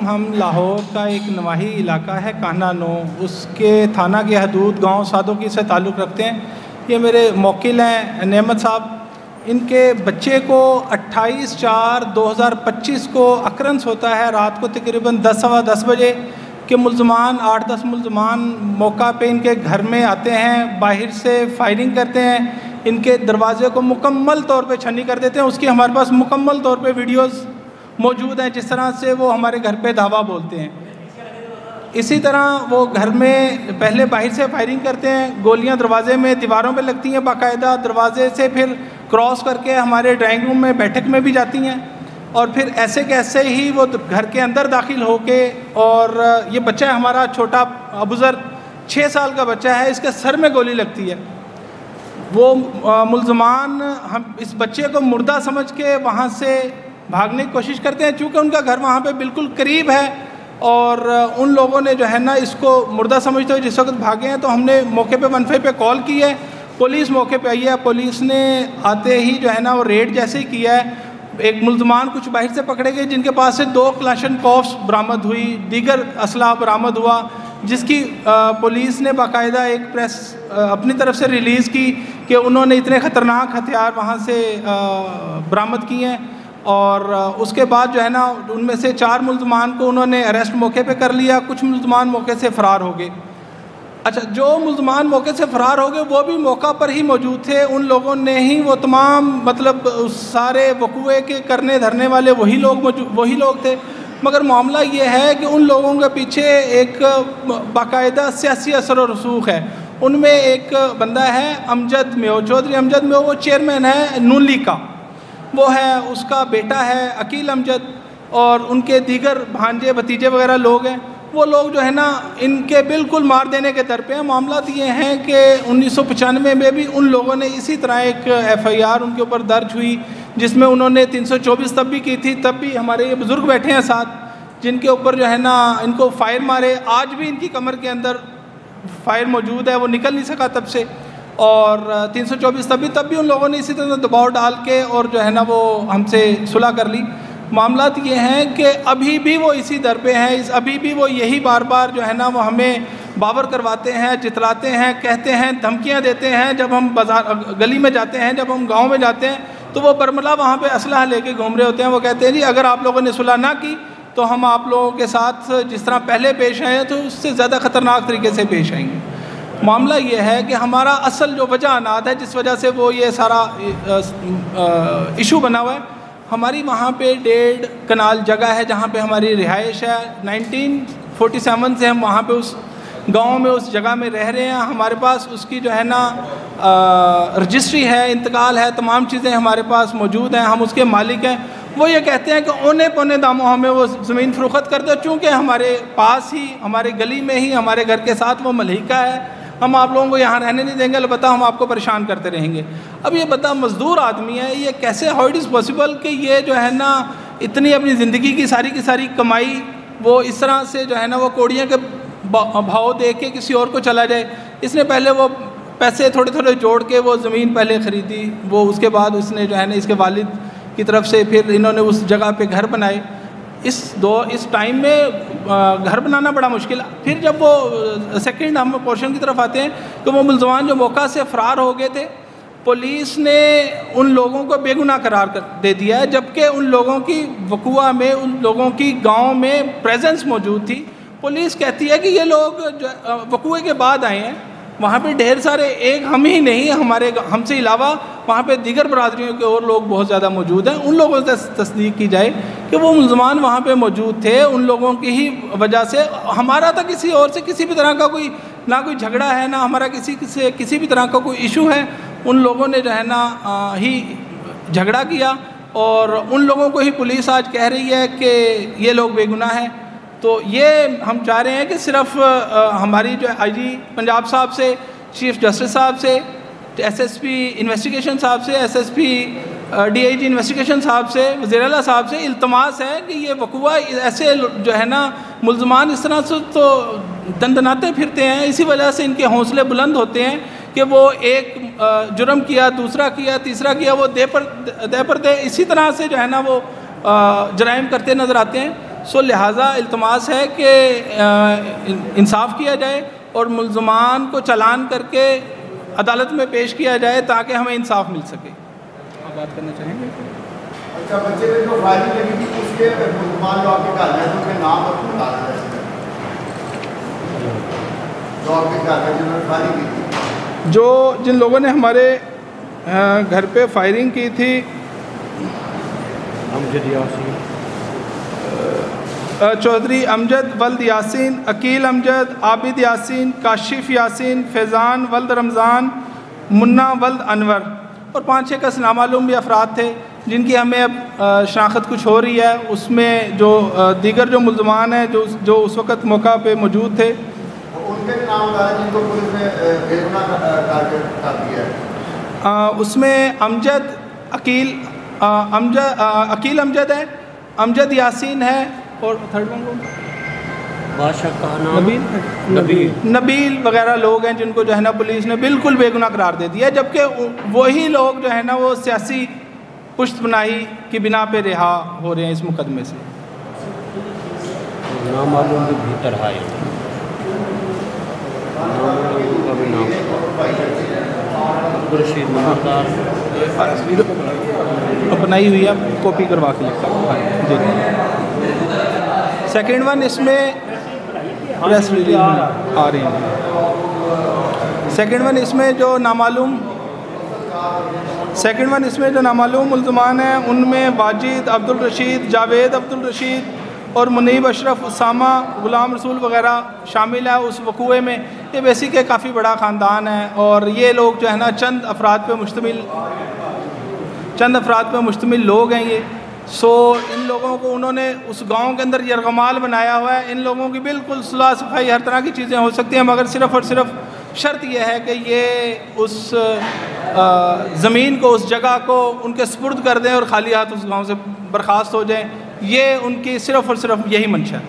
ہم لاہور کا ایک نواحی علاقہ ہے کانا نو، اس کے تھانہ کی حدود گاؤں سادوکی سے تعلق رکھتے ہیں۔ یہ میرے موکل ہیں نعمت صاحب، ان کے بچے کو 28/4/2025 کو اکرنس ہوتا ہے رات کو تقریباً 10 سوا 10 بجے کہ ملزمان 8-10 ملزمان موقع پہ ان کے گھر میں آتے ہیں، باہر سے فائرنگ کرتے ہیں، ان کے دروازے کو مکمل طور پہ چھنی کر دیتے ہیں۔ اس کی ہمارے پاس مکمل طور پہ ویڈیوز موجود ہیں، جس طرح سے وہ ہمارے گھر پہ دھاوا بولتے ہیں۔ اسی طرح وہ گھر میں پہلے باہر سے فائرنگ کرتے ہیں، گولیاں دروازے میں دیواروں پہ لگتی ہیں، باقاعدہ دروازے سے پھر کراس کر کے ہمارے ڈرائنگ روم میں بیٹھک میں بھی جاتی ہیں، اور پھر ایسے کہ ایسے ہی وہ گھر کے اندر داخل ہو کے، اور یہ بچہ ہے ہمارا چھوٹا ابوذر 6 سال کا بچہ ہے، اس کے سر میں گولی لگتی ہے۔ وہ ملزمان ہم اس بچے کو مردہ سمجھ کے وہاں سے بھاگنے کی کوشش کرتے ہیں، چونکہ ان کا گھر وہاں پہ بالکل قریب ہے، اور ان لوگوں نے جو ہے نا اس کو مردہ سمجھتے ہوئے جس وقت بھاگے ہیں تو ہم نے موقع پہ 15 پہ کال کی ہے، پولیس موقع پہ آئی ہے۔ پولیس نے آتے ہی جو ہے نا وہ ریڈ جیسے ہی کیا ہے، ایک ملزمان کچھ باہر سے پکڑے گئے جن کے پاس سے 2 کلاشن کوفس برآمد ہوئی، دیگر اسلحہ برآمد ہوا، جس کی پولیس نے باقاعدہ ایک پریس اپنی طرف سے ریلیز کی کہ انہوں نے اتنے خطرناک ہتھیار وہاں سے برآمد کیے ہیں۔ اور اس کے بعد جو ہے نا ان میں سے 4 ملزمان کو انہوں نے اریسٹ موقع پہ کر لیا، کچھ ملزمان موقع سے فرار ہو گئے۔ اچھا، جو ملزمان موقع سے فرار ہو گئے وہ بھی موقع پر ہی موجود تھے، ان لوگوں نے ہی وہ تمام مطلب سارے وقوعے کے کرنے دھرنے والے وہی لوگ تھے، مگر معاملہ یہ ہے کہ ان لوگوں کے پیچھے ایک باقاعدہ سیاسی اثر و رسوخ ہے۔ ان میں ایک بندہ ہے امجد میو، چودھری امجد میو، وہ چیئرمین ہے نون لیگ کا، وہ ہے، اس کا بیٹا ہے عقیل امجد، اور ان کے دیگر بھانجے بھتیجے وغیرہ لوگ ہیں۔ وہ لوگ جو ہے نا ان کے بالکل مار دینے کے در پہ ہیں۔ معاملات یہ ہیں کہ 1995 میں بھی ان لوگوں نے اسی طرح ایک FIR ان کے اوپر درج ہوئی، جس میں انہوں نے 324 تب بھی کی تھی، تب بھی ہمارے یہ بزرگ بیٹھے ہیں ساتھ، جن کے اوپر جو ہے نا ان کو فائر مارے، آج بھی ان کی کمر کے اندر فائر موجود ہے، وہ نکل نہیں سکا تب سے، اور 324 تب بھی ان لوگوں نے اسی طرح دباؤ ڈال کے اور جو ہے نا وہ ہم سے صلح کر لی۔ معاملات یہ ہیں کہ ابھی بھی وہ اسی در پہ ہیں، ابھی بھی وہ یہی بار بار جو ہے نا وہ ہمیں باور کرواتے ہیں، جتلاتے ہیں، کہتے ہیں، دھمکیاں دیتے ہیں۔ جب ہم گلی میں جاتے ہیں، جب ہم گاؤں میں جاتے ہیں تو وہ برملا وہاں پہ اسلحہ لے کے گھوم رہے ہوتے ہیں۔ وہ کہتے ہیں جی اگر آپ لوگوں نے صلح نہ کی تو ہم آپ لوگوں کے ساتھ جس طرح پہلے پیش آئے ہیں تو اس سے زیادہ خطرناک طریقے سے پیش آئیں گے۔ معاملہ یہ ہے کہ ہمارا اصل جو وجہ انات ہے، جس وجہ سے وہ یہ سارا ایشو بنا ہوا ہے، ہماری وہاں پہ 1.5 کنال جگہ ہے جہاں پہ ہماری رہائش ہے۔ 1947 سے ہم وہاں پہ اس گاؤں میں اس جگہ میں رہ رہے ہیں۔ ہمارے پاس اس کی جو ہے نا رجسٹری ہے، انتقال ہے، تمام چیزیں ہمارے پاس موجود ہیں، ہم اس کے مالک ہیں۔ وہ یہ کہتے ہیں کہ اونے پونے داموں ہمیں وہ زمین فروخت کر دو، چونکہ ہمارے پاس ہی، ہمارے گلی میں ہی، ہمارے گھر کے ساتھ وہ ملحقہ ہے، ہم آپ لوگوں کو یہاں رہنے نہیں دیں گے، البتہ ہم آپ کو پریشان کرتے رہیں گے۔ اب یہ بتا مزدور آدمی ہے، یہ کیسے ہاؤ اٹ از پاسبل کہ یہ جو ہے نا اتنی اپنی زندگی کی ساری کمائی وہ اس طرح سے جو ہے نا وہ کوڑیاں کے بھاؤ دے کے کسی اور کو چلا جائے۔ اس نے پہلے وہ پیسے تھوڑے جوڑ کے وہ زمین پہلے خریدی، وہ اس کے بعد اس نے جو ہے نا اس کے والد کی طرف سے پھر انہوں نے اس جگہ پہ گھر بنائے۔ اس ٹائم میں گھر بنانا بڑا مشکل ہے۔ پھر جب وہ سیکنڈ ہم پورشن کی طرف آتے ہیں کہ وہ ملزمان جو موقع سے فرار ہو گئے تھے، پولیس نے ان لوگوں کو بے گناہ قرار دے دیا ہے، جبکہ ان لوگوں کی وقوع میں، ان لوگوں کی گاؤں میں پریزنس موجود تھی۔ پولیس کہتی ہے کہ یہ لوگ وقوع کے بعد آئے ہیں، وہاں پہ ڈھیر سارے، ایک ہم ہی نہیں، ہم سے علاوہ وہاں پہ دیگر برادریوں کے اور لوگ بہت زیادہ موجود ہیں۔ ان لوگوں سے تصدیق کی جائے کہ وہ ملزمان وہاں پہ موجود تھے، ان لوگوں کی ہی وجہ سے ہمارا تھا کسی اور سے کسی بھی طرح کا نہ کوئی جھگڑا ہے، نہ ہمارا کسی سے کسی بھی طرح کا کوئی ایشو ہے۔ ان لوگوں نے جو ہے نا ہی جھگڑا کیا، اور ان لوگوں کو ہی پولیس آج کہہ رہی ہے کہ یہ لوگ بے گناہ ہیں۔ تو یہ ہم چاہ رہے ہیں کہ صرف ہماری جو IG پنجاب صاحب سے، چیف جسٹس صاحب سے، SSP انویسٹیگیشن صاحب سے، SSP DIG انویسٹیگیشن صاحب سے، وزیر اعلیٰ صاحب سے التماس ہے کہ یہ وقوع ایسے جو ہے نا ملزمان اس طرح سے تو دندناتے پھرتے ہیں، اسی وجہ سے ان کے حوصلے بلند ہوتے ہیں کہ وہ ایک جرم کیا، دوسرا کیا، تیسرا کیا، وہ دے پر دے اسی طرح سے جو ہے نا وہ جرائم کرتے نظر آتے ہیں۔ سو لہٰذا التماس ہے کہ انصاف کیا جائے اور ملزمان کو چالان کر کے عدالت میں پیش کیا جائے تاکہ ہمیں انصاف مل سکے. آپ بات کرنا چاہیں گے؟ اچھا, بچے نے جو فائرنگ لگی تھی اس کے ملزمان جو آپ کے گھر میں ان کے نام اور بتا دیں جو آپ کے گھر میں جنہوں نے فائرنگ کی تھی. جن لوگوں نے ہمارے گھر پہ فائرنگ کی تھی, چودھری امجد ولد یاسین, عقیل امجد, عابد یاسین, کاشف یاسین, فیضان ولد رمضان, منا ولد انور, اور 5-6 نامعلوم بھی افراد تھے جن کی ہمیں اب شناخت کچھ ہو رہی ہے. اس میں جو دیگر جو ملزمان ہیں جو اس وقت موقع پہ موجود تھے, ان کے نام بتائیں جن کو پولیس نے بے گناہ ٹارگٹ کر دیا ہے. اس میں امجد عقیل امجد ہے, امجد یاسین ہے, اور تھرڈ ون نبیل وغیرہ لوگ ہیں جن کو جو ہے نا پولیس نے بالکل بے گناہ قرار دے دیا, جبکہ وہی لوگ جو ہے نا وہ سیاسی پشت پناہی کی بنا پہ رہا ہو رہے ہیں اس مقدمے سے. نامعلوم بھی بھیتر آئے بنائی ہوئی ہے, کاپی کروا کے لکھتا جی. سیکنڈ ون اس میں پریس ریلیز آ رہی ہیں. سیکنڈ ون اس میں جو نامعلوم ملزمان ہیں ان میں واجد عبد الرشید, جاوید عبد الرشید اور منیب اشرف, اسامہ, غلام رسول وغیرہ شامل ہیں اس وقوعے میں. یہ بیسک کافی بڑا خاندان ہے اور یہ لوگ جو ہے نا چند افراد پہ مشتمل لوگ ہیں یہ. سو ان لوگوں کو انہوں نے اس گاؤں کے اندر یرغمال بنایا ہوا ہے. ان لوگوں کی بالکل صلاح صفائی ہر طرح کی چیزیں ہو سکتی ہیں, مگر صرف اور صرف شرط یہ ہے کہ یہ اس زمین کو, اس جگہ کو ان کے سپرد کر دیں اور خالی ہاتھ اس گاؤں سے برخاست ہو جائیں. یہ ان کی صرف اور صرف یہی منشا ہے.